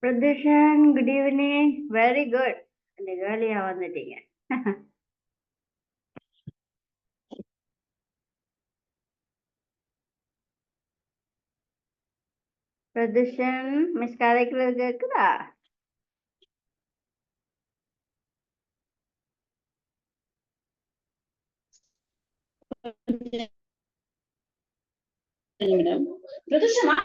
பிரதூஷன், good evening. Very good. இன்னைக்கு வேலையா வந்துட்டீங்க. பிரதூஷன், மிஸ் கதைக்கிறது கேக்குதா? மேடம் பிரதர்ஷனா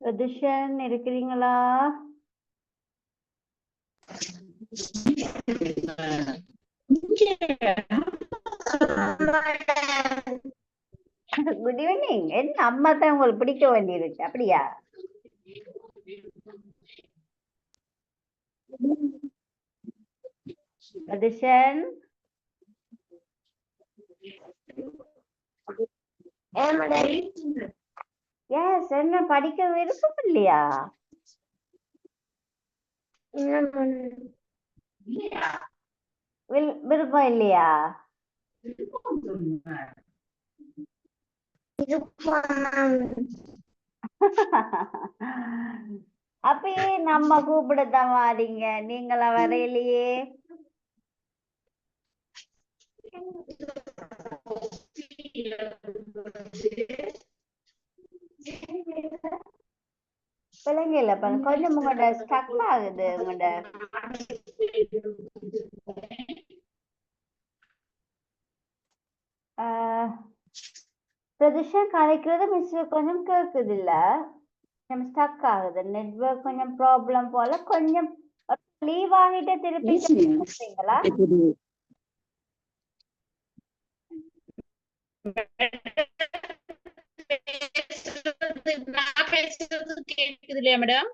பிரதூஷன் இருக்கிறீங்களா? Good evening. என்ன அம்மா தான் உங்களுக்கு பிடிக்க வேண்டியிருக்கு அப்படியா? பிரதூஷன், எஸ். என்ன படிக்க விருப்பம் இல்லையா? விருப்பம் இல்லையா? அப்பயே நம்ம கூப்பிடத்தான் வாரீங்க, நீங்களா வரையிலையே. பிள்ளைங்க கொஞ்சம் உங்களோட ஸ்டக் ஆகுது. உங்களோட பிரதிஷா கதைக்கிறது மிஸ் கொஞ்சம் கேக்குது இல்ல, கொஞ்சம் ஸ்டக் ஆகுது. நெட்வொர்க் கொஞ்சம் ப்ராப்ளம் போல. கொஞ்சம் லீவ் ஆகிட்டு திருப்பி கேக்குறீங்களா? கேக்குது இல்லையா மேடம்?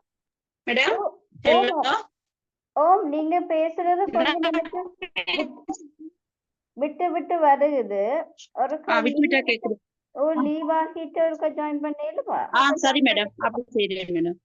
மேடம் ஓம், நீங்க பேசுறது கொஞ்சம் எனக்கு விட்டு விட்டு வருகுது. ஒரு கேக்குது. லீவ் ஆகிட்டு ஒருக்கா ஜாயின் பண்ணிடுவா. சரி மேடம், அப்படி செய்றேன் மேடம்.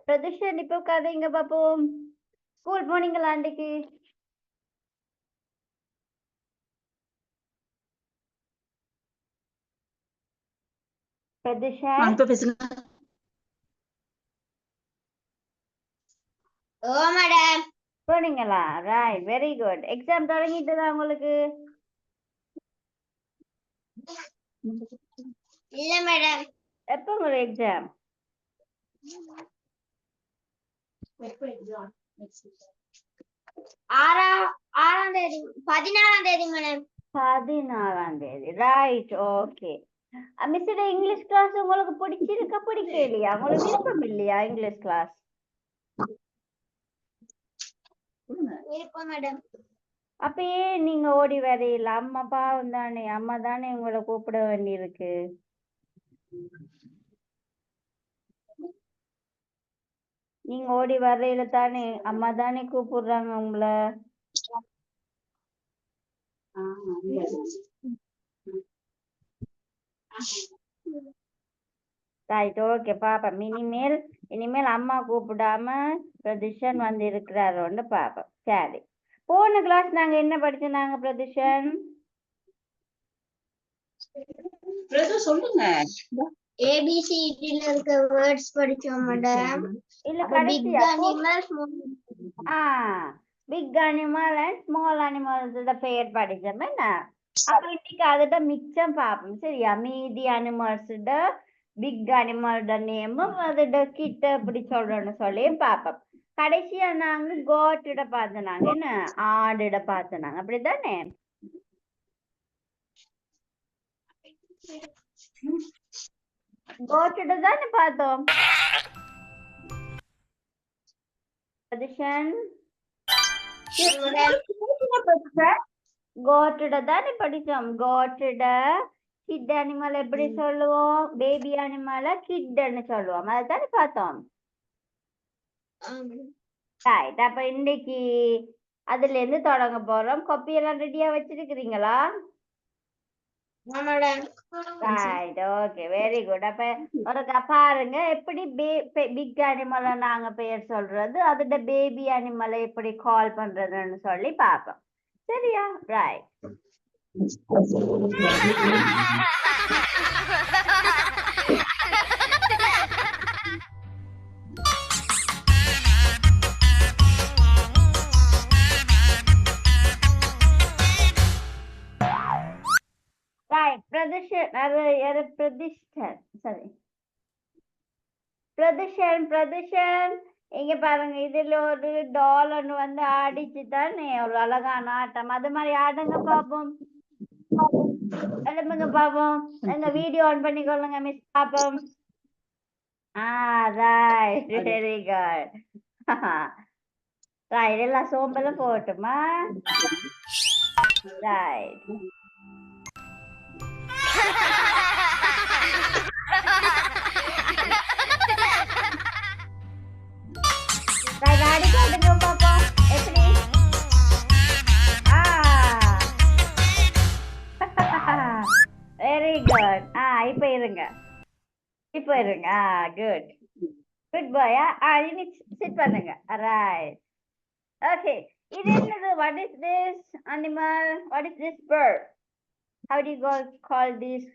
பிரதிஷன், இப்ப கதைங்க பாப்போம். ஸ்கூல் போனீங்களா அன்றைக்கு? பிரதிஷன், போனீங்களா? Right, very good. எக்ஸாம் தொடங்கிட்டுதா உங்களுக்கு? இல்ல மேடம். எப்ப உங்களுக்கு எக்ஸாம்? 6ஆம் தேதி, 14ஆம் தேதி மேடம். 14ஆம் தேதி. Right, okay. Miss, English class உங்களுக்கு பிடிச்சிருக்கா பிடிக்கலையா? உங்களுக்கு விருப்பம் இல்லையா இங்கிலீஷ் கிளாஸ்? விருப்பம் மேடம். அப்பயே நீங்க ஓடி வரையில? அம்மா பாவம் தானே, அம்மா தானே உங்களை கூப்பிட வேண்டியிருக்கு. நீங்க ஓடி வரையில தானே, அம்மா தானே கூப்பிடுறாங்க உங்களை. ரைட், ஓகே பாப்போம். இனிமேல் அம்மா கூப்பிடாம பிரதிஷன் வந்து இருக்கிறாரோன்னு பாப்போம். சரி, போன கிளாஸ் நாங்க என்ன படிச்சோம்? பிரதிஷன் பிரது சொல்லுங்க. ஏபிசிடில இருக்க வேர்ட்ஸ் படிச்சோம் மேடம். இல்ல பிக் கடைசியா animals big animal and small அனிமல்ஸோட பெயர் படிச்சோம் என்ன அப்ப இன்னைக்கு அதோட மிச்சம் பார்ப்போம் சரியா மீதி அனிமல்ஸோட பிக் அனிமலோட நேமும் அதோட கிட்ட எப்படி சொல்றோம்னு சொல்லி பார்ப்போம் கடைசியா நாங்க கோட்டிட பார்த்தோம் என்ன ஆடிட பார்த்தோம் அப்படித்தானே கோட்டிட தானே பார்த்தோம் position கோட்டிட தானே படிச்சோம் கோட்டிட கிட் அனிமல் எப்படி சொல்லுவோம் பேபி அனிமலை கிட்னு சொல்லுவோம் அதுதானே பார்த்தோம் ரைட் அப்ப இன்னைக்கு அதுல இருந்து தொடங்க போறோம் கொப்பி எல்லாம் ரெடியா வச்சிருக்கிறீங்களா ரைட் ஓகே வெரி குட் அப்ப ஒரு பாருங்க எப்படி பிக் அனிமலை நாங்க பெயர் சொல்றது அதோட பேபி அனிமலை எப்படி கால் பண்றதுன்னு சொல்லி பார்ப்போம் சரியா ரைட் Right, பிரதிஷன் இங்க பாருங்க இதுல ஒரு டாலர் வந்து ஆடிச்சு தானே ஒரு அழகான ஆட்டம் அது மாதிரி ஆடுங்க பாப்போம் எழுப்புங்க பாப்போம் எங்க வீடியோ ஆன் பண்ணிக்கொள்ளுங்க மிஸ் பாப்போம் ரைட் வெரி குட் ரைட் எல்லாம் சோம்பெல்லாம் போட்டுமா ரைட் ஆடி காட்டுங்க பாப்போம் எப்படி வெரி குட் இப்ப இருங்க குட் குட் பாய் இனி சிட் பண்ணுங்க ரைட் ஓகே இது என்னது what is this animal what is this bird how do you call this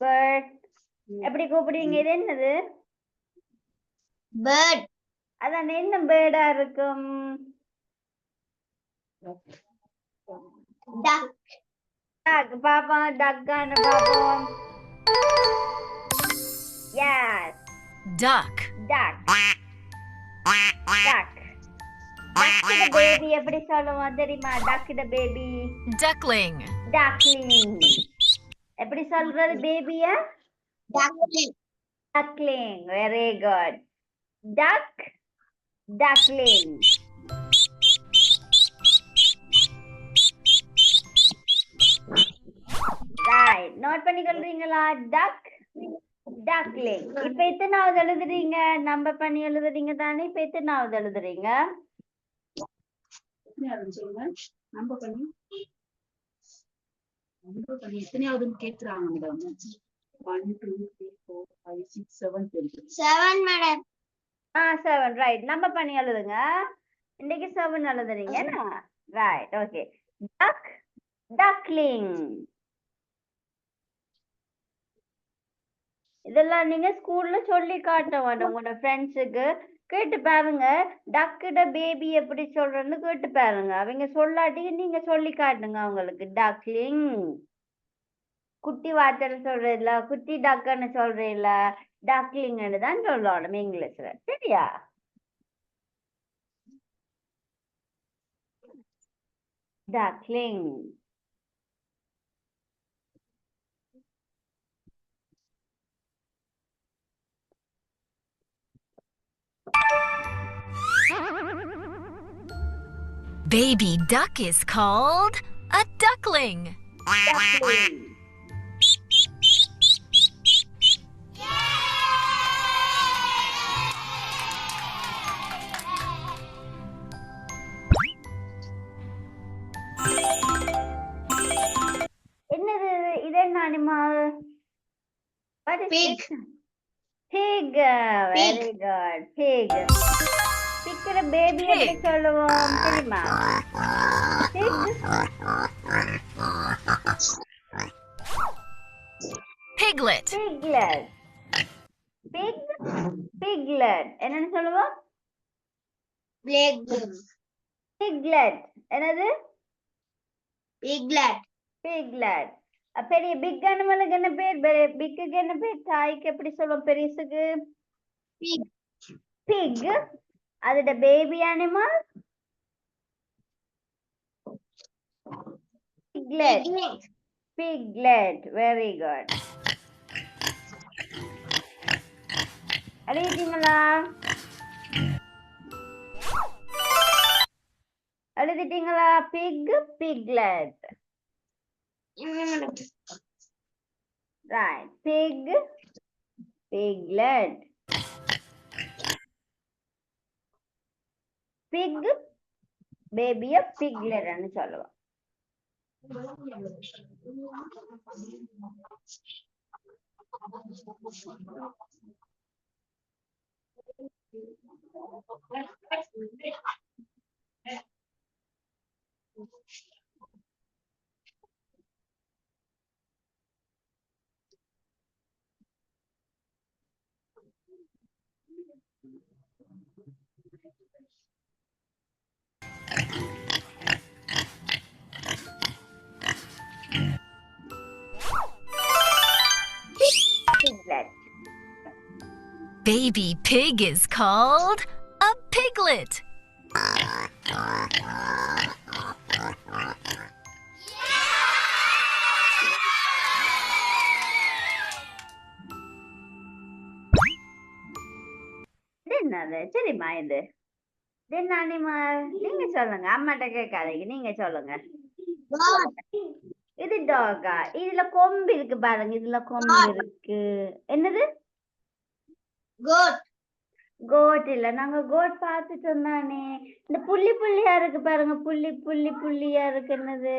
bird எப்படி கூப்பிடுவீங்க இது என்னது bird அதான் என்ன பேர்டா இருக்கும் duck பாப்போம் டக்கான பாப்போம் yes duck பேபி எப்படி சொல்லுவோம் தெரியுமா டக்கிட பேபி duckling எப்படி சொல்றது பேபிய duckling very good duckling right note பண்ணிக்கொள்றீங்களா duckling இப்ப எத்தனாவது எழுதுறீங்க நம்பர் பண்ணி எழுதுறீங்க தானே இப்ப எத்தனாவது எழுதுறீங்க சொல்லுங்க நம்பர் பண்ணி எத்தனையாவதுன்னு கேக்குறாங்க மேடம் 1 2 3 4 5 6 7 7 மேடம் 7 ரைட் நம்பர் பண்ணி எழுதுங்க இன்னைக்கு 7 எழுதுறீங்க ரைட் ஓகே duckling இதெல்லாம் நீங்க ஸ்கூல்ல சொல்லி காட்ட வேண்டாம் உங்களோட ஃப்ரெண்ட்ஸுக்கு கேட்டு பாருங்க டக்குட பேபி எப்படி சொல்றேன்னு கேட்டு பாருங்க அவங்க சொல்லாட்டி நீங்க சொல்லி காட்டுங்க அவங்களுக்கு டக்லிங் குட்டி வார்த்தை சொல்றதில்ல குட்டி டக்குன்னு சொல்றீல்ல டக்லிங்னு தான் சொல்லணும் இங்கிலீஷ்ல சரியா duckling baby duck is called a duckling என்னது இது என்ன animal Pig. Pig. Very good. Pig. Pig baby எப்படி சொல்லுவோம் தெரியுமா? Pig. piglet, piglet. Pig, piglet. என்னன்னு சொல்லுவோம்? Piglet. Piglet. என்னது? Piglet. Piglet. பெரிய பிக் அனிமலுக்கு என்ன பேர்? பிக்குக்கு என்ன பேர்? தாய்க்கு எப்படி சொல்லுவோம் பெருசுக்கு? Pig. Pig. அதோட baby animal? Piglet. Piglet. Piglet. Very good. எழுதிட்டீங்களா? எழுதிட்டீங்களா? Pig, piglet. Right. Pig, piglet. Pig, baby a piglet ன்னு சொல்லுவோம். Piglet. baby pig is called a piglet. இது என்னது? சரிம்மா இது. இது என்ன அனிமல்? நீங்க சொல்லுங்க. அம்மாட்ட கேட்காதீங்க. நீங்க சொல்லுங்க. Goat. இது டாகா? இதுல கொம்பு இருக்கு பாருங்க. இதுல கொம்பு இருக்கு. என்னது? Goat. கோட் இல்ல. நாங்க கோட் பார்த்துட்டோம் தானே. இந்த புள்ளி புள்ளியா இருக்கு பாருங்க. புள்ளி புள்ளி புள்ளியா இருக்கு. என்னது?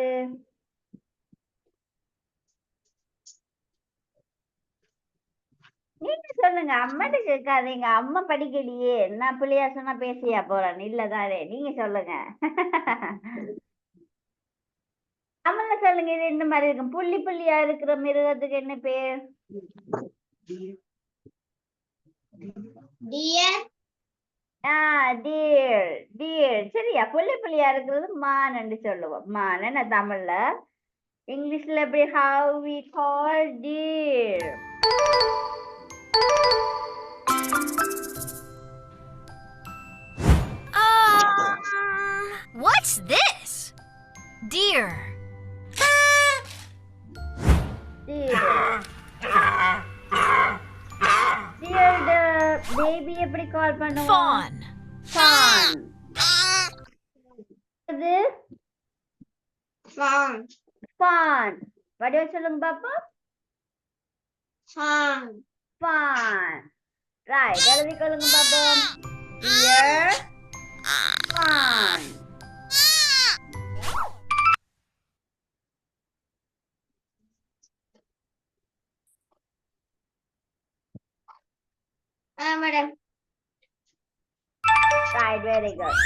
நீங்க சொல்லுங்க. அம்மாட்ட கேட்காதீங்க. அம்மா படிக்கலையே. நான் புள்ளியா சொன்னா பேசியா போறேன்? இல்லதானே. நீங்க சொல்லுங்க. தமிழ்ல சொல்லுங்க. இது இந்த மாதிரி இருக்கும். புள்ளி புள்ளியா இருக்கிற மிருகத்துக்கு என்ன பேர்? Deer. டீர். டீர். சரியா? புள்ளி புள்ளியா இருக்கிறது மான் சொல்லுவோம். மான் என்ன தமிழ்ல? இங்கிலீஷ்ல எப்படி? how we call deer. What's this? Deer. deer. deer the baby எப்படி கால் பண்ணுவோம்? Fawn. fawn. இது Fawn. fawn. வடிவ சொல்லுங்க பாப்பா. Fawn. fawn. right. எழுதிக்கொள்ளுங்க பாப்பா. deer, fawn. Madam. Right, very good.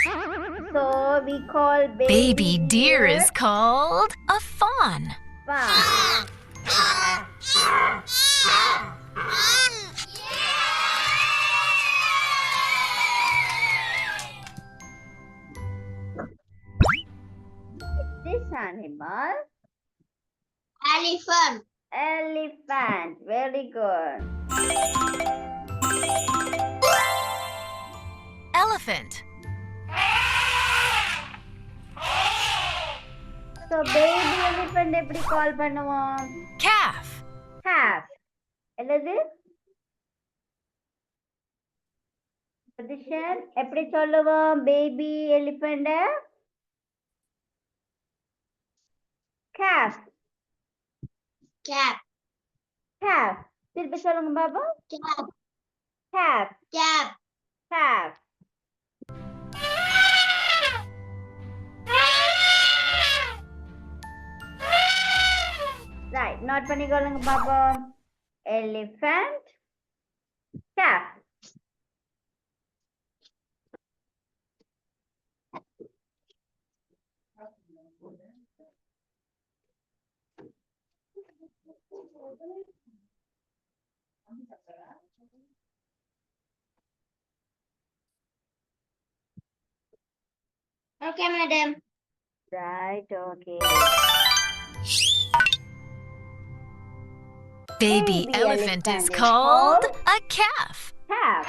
So we call Baby deer is called a fawn. fawn. This animal? Elephant. Elephant. Very good. Elephant. So baby elephant எப்படி கால் பண்ணுவோம்? Calf. Calf. என்னது? Position எப்படி சொல்லுவோம் baby elephant? Calf. Cap. Calf. திருப்பி சொல்லுங்க Baba. Cap. Calf. Cap. Calf. Right. Note பண்ணிக்கொள்ளுங்க Baba. Elephant. Calf. Okay, madam. Right, okay. Baby elephant is called a calf. Calf.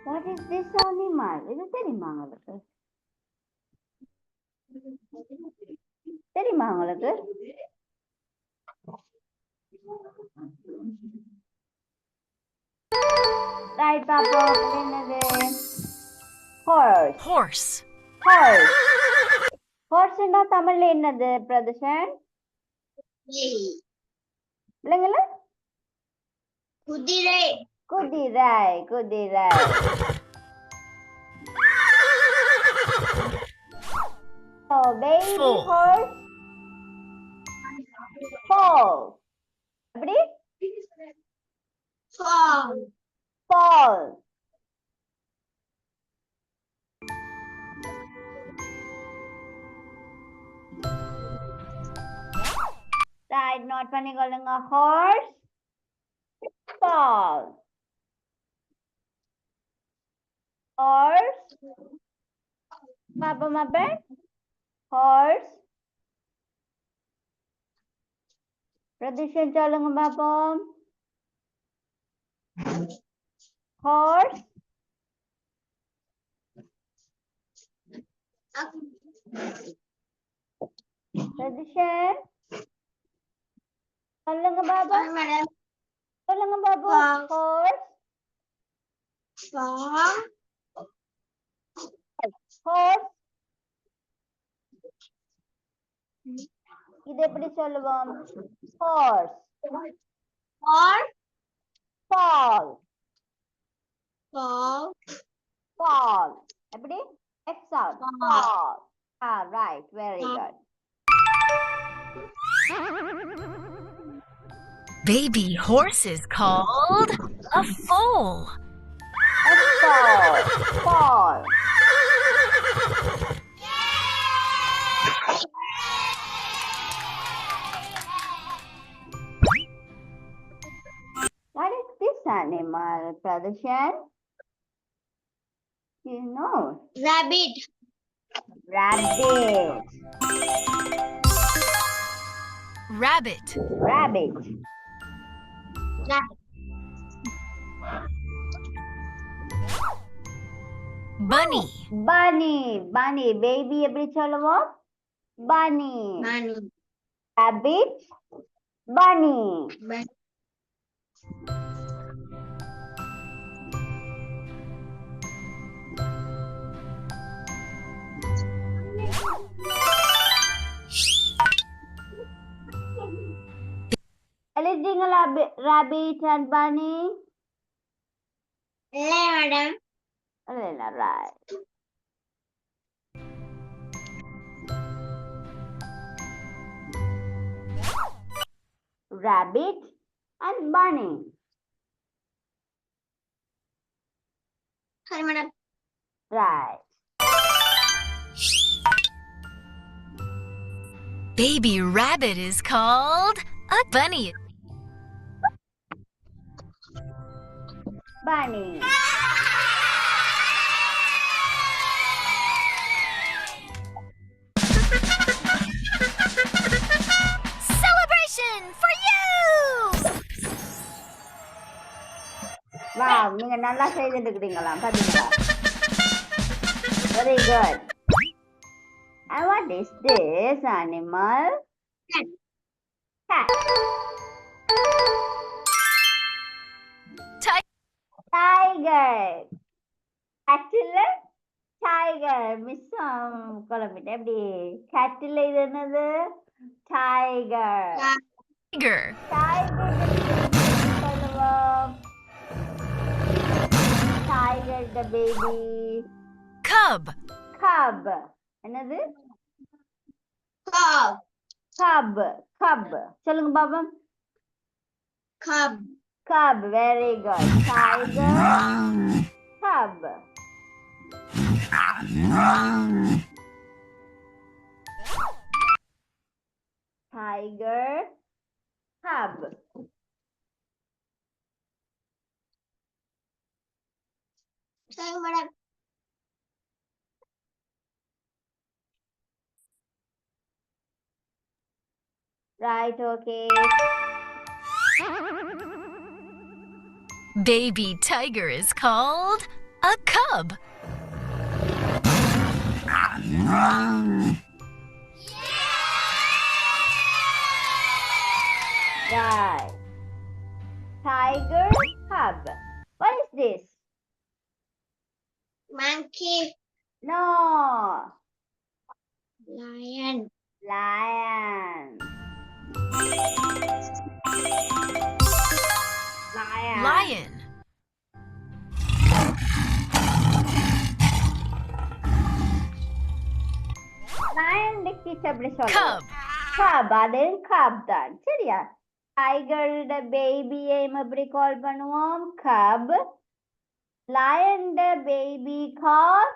What is this animal? இது தெரியுமா உங்களுக்கு? தெரியுமா உங்களுக்கு? Right, பாப்பா. இது என்னது? Horse. Horse. Horse. Horse ன்னா தமிழ்ல என்னது பிரதர்ஷன்? இல்லைங்களா? குதிரை. குதிரை, குதிரை. So, baby Foal. horse. Foal. எப்படி? Fall. Foal. Right, note பண்ணிக்கொள்ளுங்க. Horse. Foal. Horse. பாப்போம் அப்ப. Horse. பிரதிஷன் சொல்லுங்க பாப்போம். Horse. பிரதிஷன் சொல்லுங்க பாப்பா. Sorry, madam. சொல்லுங்க பாப்பா. Horse. Fall. Horse. இது எப்படி சொல்லுவோம்? Horse. Or Fall. fall. Fall. எப்படி? X sound. Fall. Fall. Ah, right. Very good. Baby horse is called a foal. A fall. Fall. What is this animal, Pradeshan? You know. Rabbit. Rabbit. Rabbit. Rabbit. Bunny. Bunny. Bunny. Baby எப்படி சொல்லுவோம்? Bunny. Bunny. Rabbit. Bunny. Bunny. எழுதிங்களா rabbit and bunny? இல்லை, madam. இல்ல, right. Rabbit and bunny. Sorry, madam. Right. Baby rabbit is called a bunny. Bunny. Celebration for you! Wow, நீங்க நல்லா செய்துட்டு இருக்கீங்களா? பாத்தீங்களா? Very good. And what is this animal? Cat. Cat. Tiger. Cattle. Tiger. Miss குழம்பிட்டேன். எப்படி? Cattle இது என்னது? Tiger. Tiger. Tiger சொல்லுவோம். Tiger the baby. Cub. Cub. என்னது? Cub. Cub. Cub. சொல்லுங்க பாப்பா. Cub. Cub. Very good. Tiger. Cub. Tiger, cub. Sorry, madam. Right, okay. Baby tiger is called a cub. Right. Tiger, cub. What is this? Monkey, No. lion, Lion. Lion. Lion. Lion கிட்ட எப்படி சொல்றது? Cub. Cub. அது cub தான். சரியா? டைகரோட பேபியை எப்படி கால் பண்ணுவோம்? Cub. Lion baby call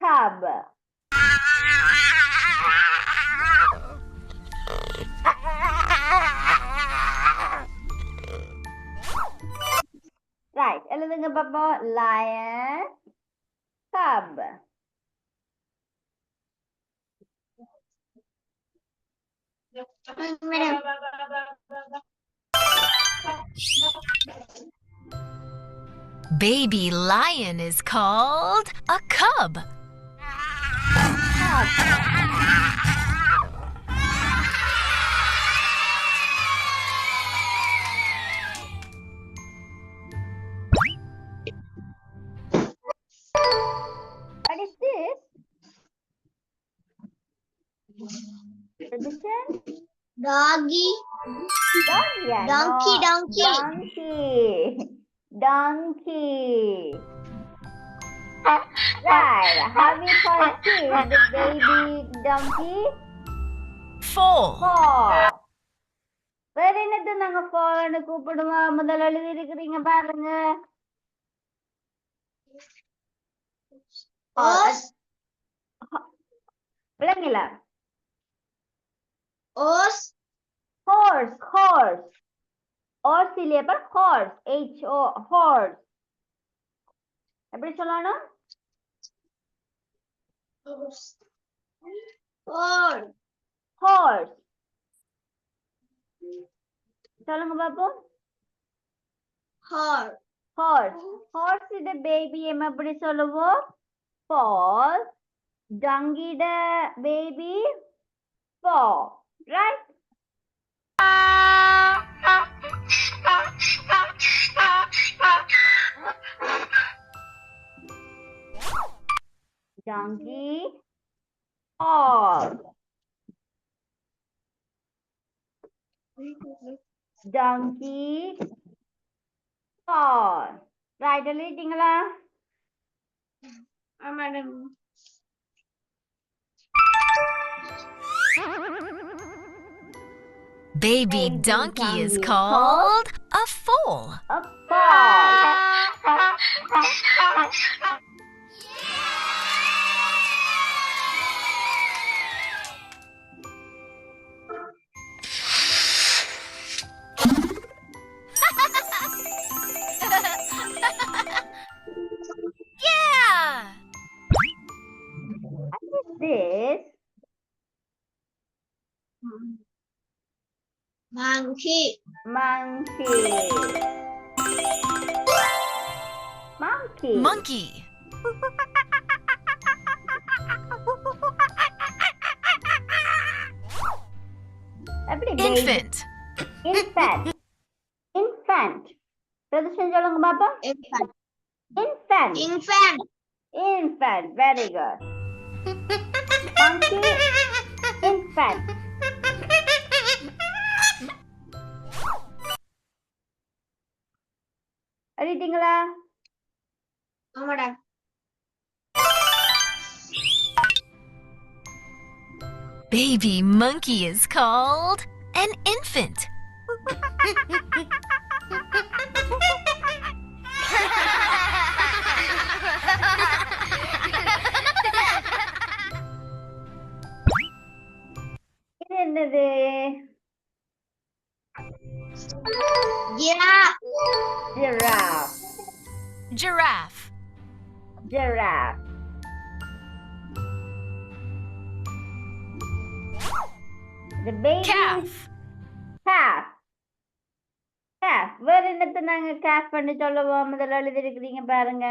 cub. Right. எழுதுங்க பாப்பா. Lion, cub. madam. Baby lion is called a cub. What is this? Tradition? Doggy, Dog, yeah, Donkey, no. donkey. Donkey. Right. How we call the baby donkey? Foal. Foal. வேற என்னது நாங்க ஃபால்னு கூப்பிடுவோம்? முதல்ல எழுதி இருக்கிறீங்க பாருங்க. Horse, விளங்கல. horse, Horse, horse. Horse இல்லையா பாரு, horse. H-O, horse. எப்படி சொல்லணும்? horse, Horse. சொல்லுங்க பாப்போம். horse, Horse. Horse இட baby எப்படி சொல்லுவோம்? Foal. Donkey இட baby foal. Right? Donkey, foal. Donkey, foal. Right, எழுதிட்டீங்களா? madam. Baby donkey is called a foal. A foal. Yeah! What is this? Monkey, Monkey. Monkey. Monkey. எப்படி baby? Infant. Infant. Infant. Tradition சொல்லுங்க பாப்பா. infant, Infant. infant, Infant. Very good. Monkey. Infant. எழுதிட்டீங்களா? madam. Baby monkey is called an infant. என்னது? Giraffe. Giraffe. Giraffe. Giraffe. The baby. Calf. Calf. Calf. வேற என்னத்தை நாங்க calf பண்ணி சொல்லுவோம்? முதல்ல எழுதிருக்கிறீங்க பாருங்க.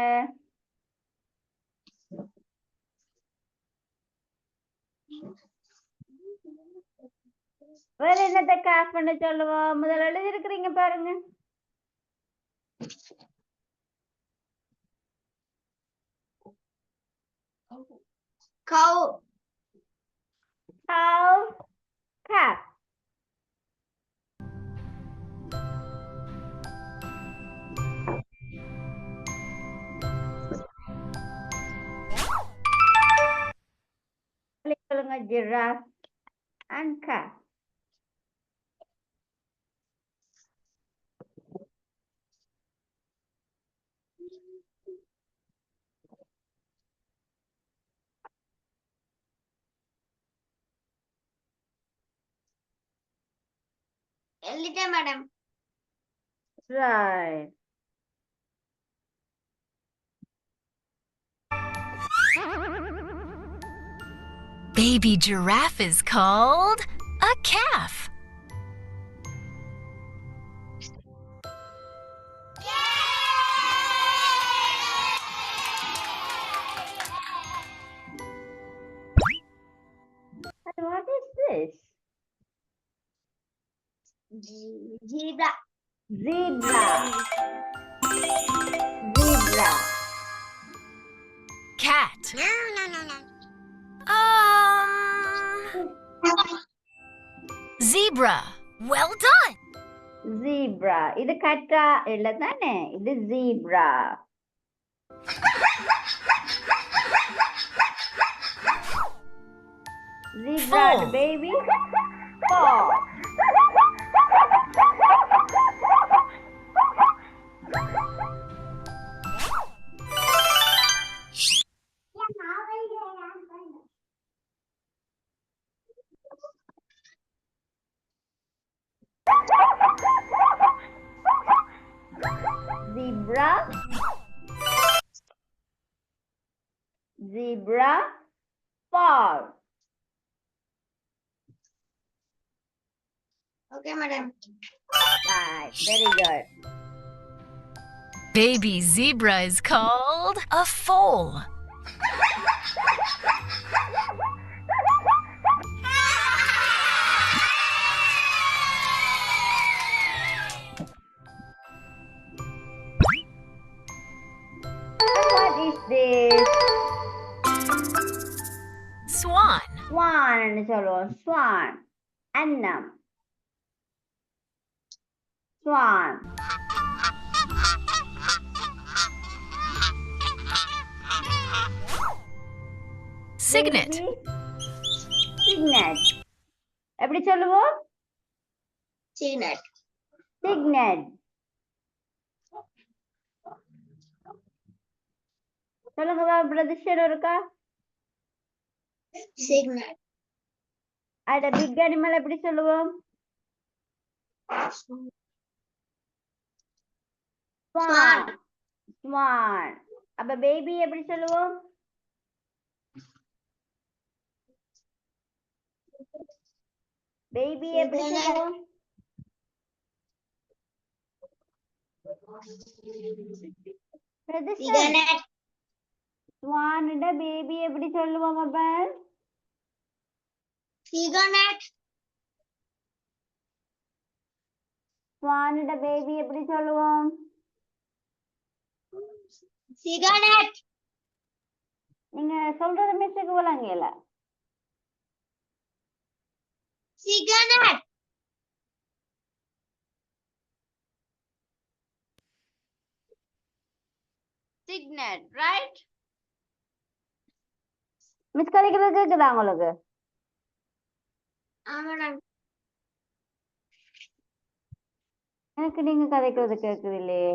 வேற என்னத்தை calf பண்ணி சொல்லுவோம்? முதல்ல எழுதிருக்கிறீங்க பாருங்க. Cow. Cow. Calf. சொல்லுங்க giraffe and calf. Elite, madam. Right. Baby giraffe is called a calf. And what is this? Zebra. Zebra. Zebra. Cat. No. Zebra. Well done. Zebra. இது கட்டா இல்ல தானே? இது zebra. Zebra Fox. the baby. Fox. Zebra. Zebra. Fox. Okay, madam. Right. Very good. Baby zebra is called a foal. What is this? Swan. Swan ன்னு சொல்லுவோம். Swan. அன்னம். Swan. Cygnet. Baby. Cygnet. எப்படி சொல்லுவோம்? Cygnet. Cygnet. சொல்லுங்க பிரதிஷ்டம் இருக்கா? Cygnet. அத big animal எப்படி சொல்லுவோம்? Swan. Swan. அப்ப பேபி எப்படி சொல்லுவோம்? பேபி எப்படி Cygnet. சொல்லுவோம்? பிரதிஷ்டம். Cygnet. Swan ட பேபி எப்படி சொல்லுவோம் அப்ப? Cygnet. Swan ட பேபி எப்படி சொல்லுவோம்? Cygnet. நீங்க சொல்றது மிஸ்ஸுக்கு விளங்கல. Cygnet. Cygnet, right? மிஸ் கதைக்கிறது கேக்குதா உங்களுக்கு? madam. எனக்கு நீங்க கதைக்கிறது கேக்குது இல்லையே.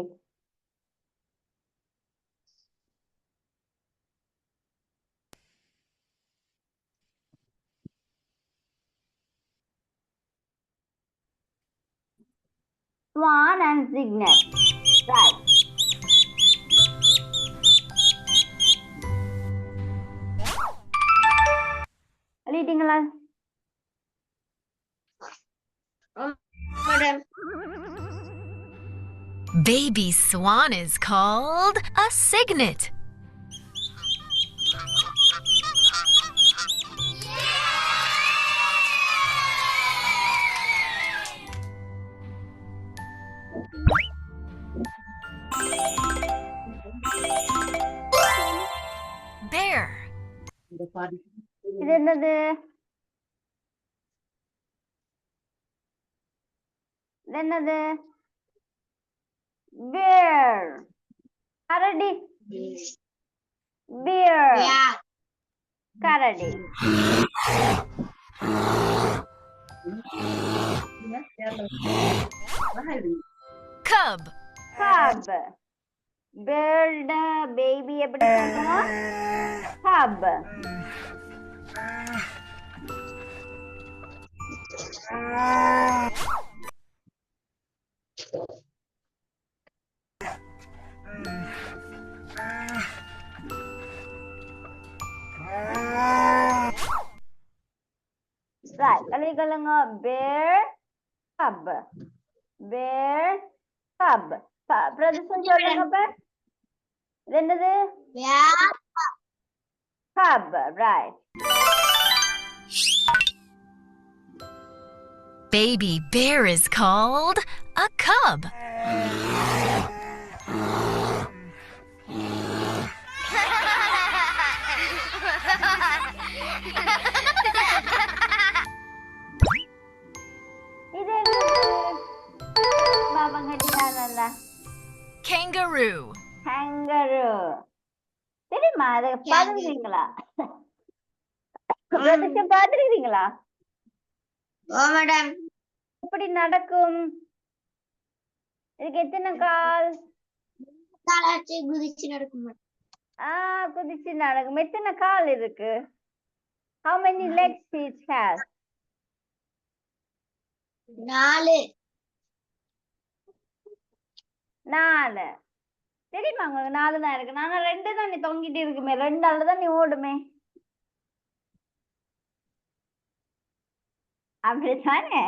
Swan and cygnet. Right. எழுதிட்டீங்களா? Madam. Baby swan is called a cygnet. Bear. இந்த பாதி இது என்னது? இது என்னது? Bear. கரடி. Bear. Yeah. கரடி. Cub. Cub. Bird baby எப்படி சொல்லுவோம்? Cub. Right. எழுதிக்கொள்ளுங்க. Bear, cub. Bear, cub. பிரதேசம் சொல்லுங்க அப்ப. இது என்னது? Yeah. Cub. Right. Baby bear is called a cub. இது என்னது? பாபா கட்டினாரல்ல. Kangaroo. Kangaroo. தெரியுமா? அதை பார்த்துருக்கீங்களா? பிரதேசம் பார்த்துருக்கீங்களா? Oh, madam. எப்படி நடக்கும்? இதுக்கு எத்தனை கால்? காலாச்சு குதிச்சு நடக்கும் madam. குதிச்சு நடக்கும். எத்தனை கால் இருக்கு? How many legs each has? 4. 4. தெரியுமா உங்களுக்கு 4 தான் இருக்கு. நானா 2 தான் நீ தொங்கிட்டு இருக்குமே. 2 தான் நீ ஓடுமே. அப்படித்தானே?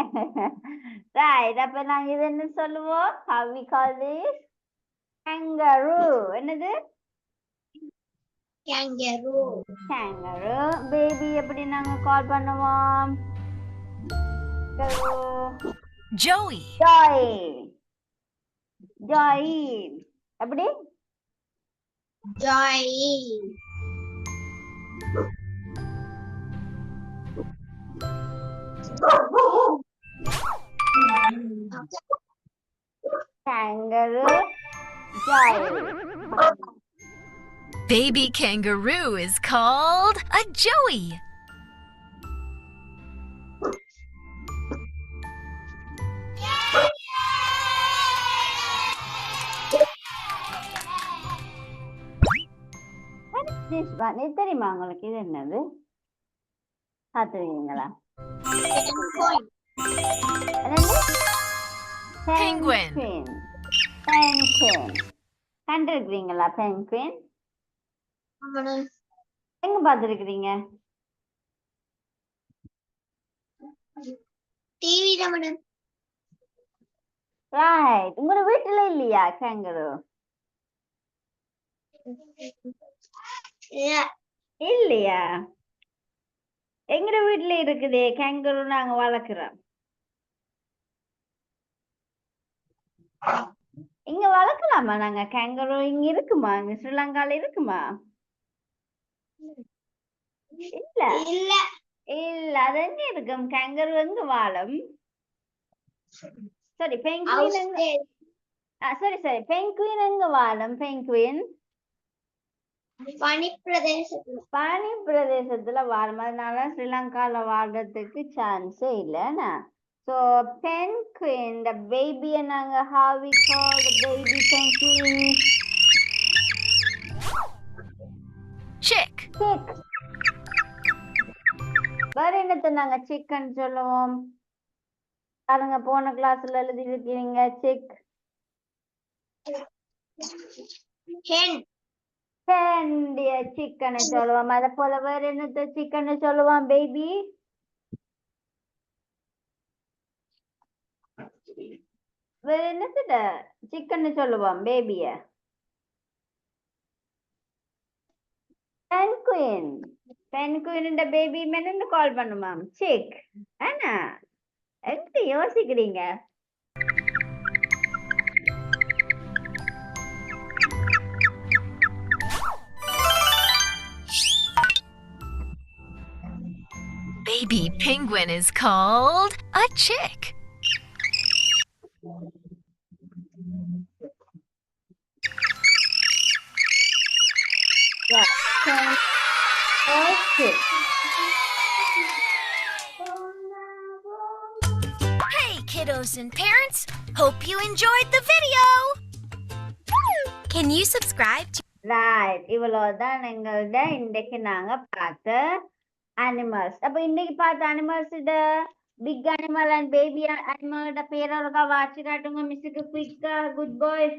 Right. அப்ப நாங்க இது என்ன சொல்லுவோம்? How we call this? Kangaroo. என்னது? Kangaroo. Kangaroo. Baby எப்படி நாங்க கால் பண்ணுவோம்? Kangaroo. Joey. Joy. Joy. எப்படி? Joy. Kangaroo. Joy. Baby kangaroo is called a Joey. This one. இது தெரியுமா உங்களுக்கு? இது என்னது? பார்த்துருக்கீங்களா? என்னது? Penguin. Penguin. கண்டிருக்கிறீங்களா penguin? Madam. எங்க பார்த்துருக்கிறீங்க? TV da madam. Right. உங்களோட வீட்டுல இல்லையா kangaroo? Yeah. இல்லையா? எங்கட வீட்டுல இருக்குது kangaroo. நாங்க வளர்க்கிறோம். இங்க வளர்க்கலாமா நாங்க kangaroo? இங்க இருக்குமா? இங்க ஸ்ரீலங்கால இருக்குமா? இல்ல இல்ல. இல்ல. அது எங்க இருக்கும்? kangaroo எங்க வாழும்? சரி penguin எங்க? சரி penguin எங்க வாழும்? penguin பனி பிரதேசத்துல. பனி பிரதேசத்துல வாழும். அதனால ஸ்ரீலங்கால வாழ்றதுக்கு சான்ஸே இல்லைன்னா. So penguin, the baby, நாங்க how we call the baby penguin? Chick. Chick. வேற என்னத்தை நாங்க சிக்கன் சொல்லுவோம்? பாருங்க போன கிளாஸ்ல எழுதி இருக்கீங்க செக். hen, சிக்கனை சொல்லுவான். அதை போல வேற என்னத்த சிக்கனை சொல்லுவான் பேபி? வேற என்னத்த சிக்கன்னு சொல்லுவான் பேபிய? பென்குயின். பென்குயின் பேபி மேல கால் பண்ணுமாம் சிக். ஆனா எப்படி யோசிக்கிறீங்க? Baby penguin is called a chick. Yeah. Okay. Hey, kiddos and parents! Hope you enjoyed the video! Can you subscribe to Right. இவ்வளவுதான் எங்கள்ட இன்னைக்கு நாங்க பார்த்த அனிமல்ஸ். அப்ப இன்னைக்கு பார்த்த animals big animal and baby அனிமலோட பேரோட வாட்சி காட்டுங்க மிஸ்ஸுக்கு குயிக்கா. Good boy.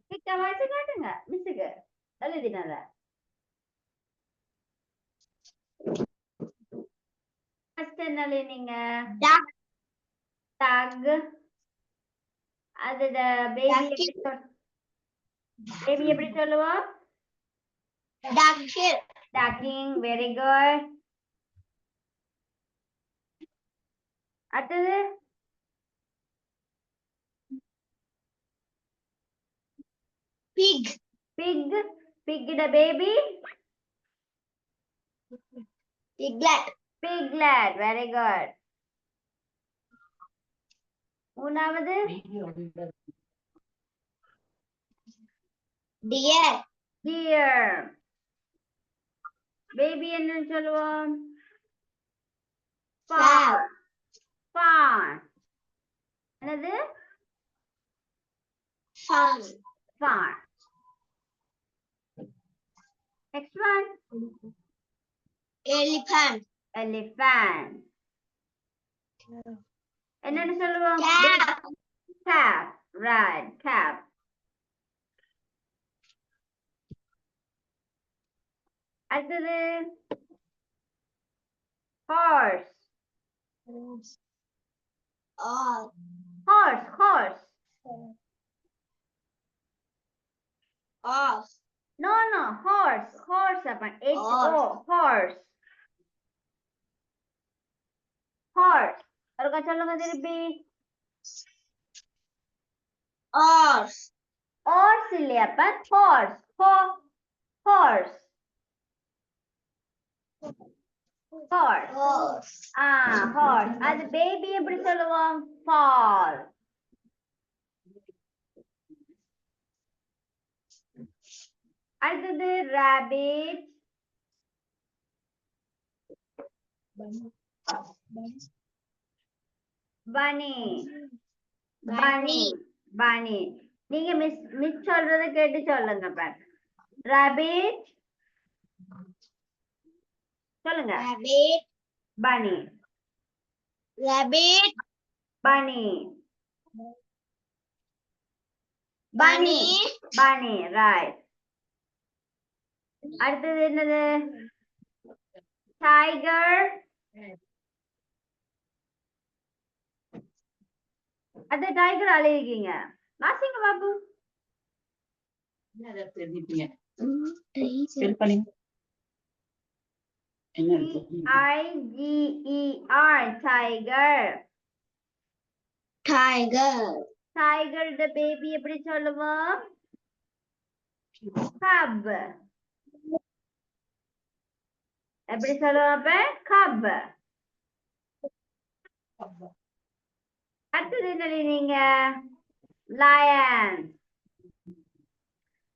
குயிக்கா வாட்சி காட்டுங்க மிஸ்ஸுக்கு எழுதினால. ஃபர்ஸ்ட் என்ன நீங்க duck, டாக். அது பேபி எப்படி சொல்லுவோம்? duck, Ducking. Very good. அடுத்தது pig, pig. Pig baby. piglet, Piglet. Very good. மூணாவது deer, deer. பேபி என்னன்னு சொல்லுவோம்? Fawn. Fawn. என்னது? fawn, Fawn. Next one. elephant, Elephant. என்னன்னு சொல்லுவோம்? calf, Calf. Right. Calf. அடுத்தது horse. horse, Horse. Horse. horse, No. Horse. Horse. H-O. Horse. Horse. ஒருக்கா சொல்லுங்க திருப்பி. horse, Horse இல்லையாப்பா? Horse. Horse. Horse. horse, Horse. அது பேபி எப்படி சொல்லுவோம்? Fall. அடுத்தது rabbit. bunny. bunny. நீங்க மிஸ் சொல்றத கேட்டு சொல்லுங்க பாரு. rabbit. சொல்லுங்க. rabbit, bunny. rabbit, bunny. bunny, bunny. Right. அடுத்தது என்னது? tiger. அது டைகர் அழைக்கீங்க. வாசிங்க பாபு. என்ன தெரிஞ்சுப்பீங்க? ஸ்பெல் பண்ணுங்க. என்ன இருக்கு? Tiger. tiger. tiger, tiger the baby எப்படி சொல்லுவோம்? cub. எப்படி சொல்லுவோம் அப்ப? cub. அடுத்தது என்ன நீங்க? lion.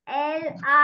L-I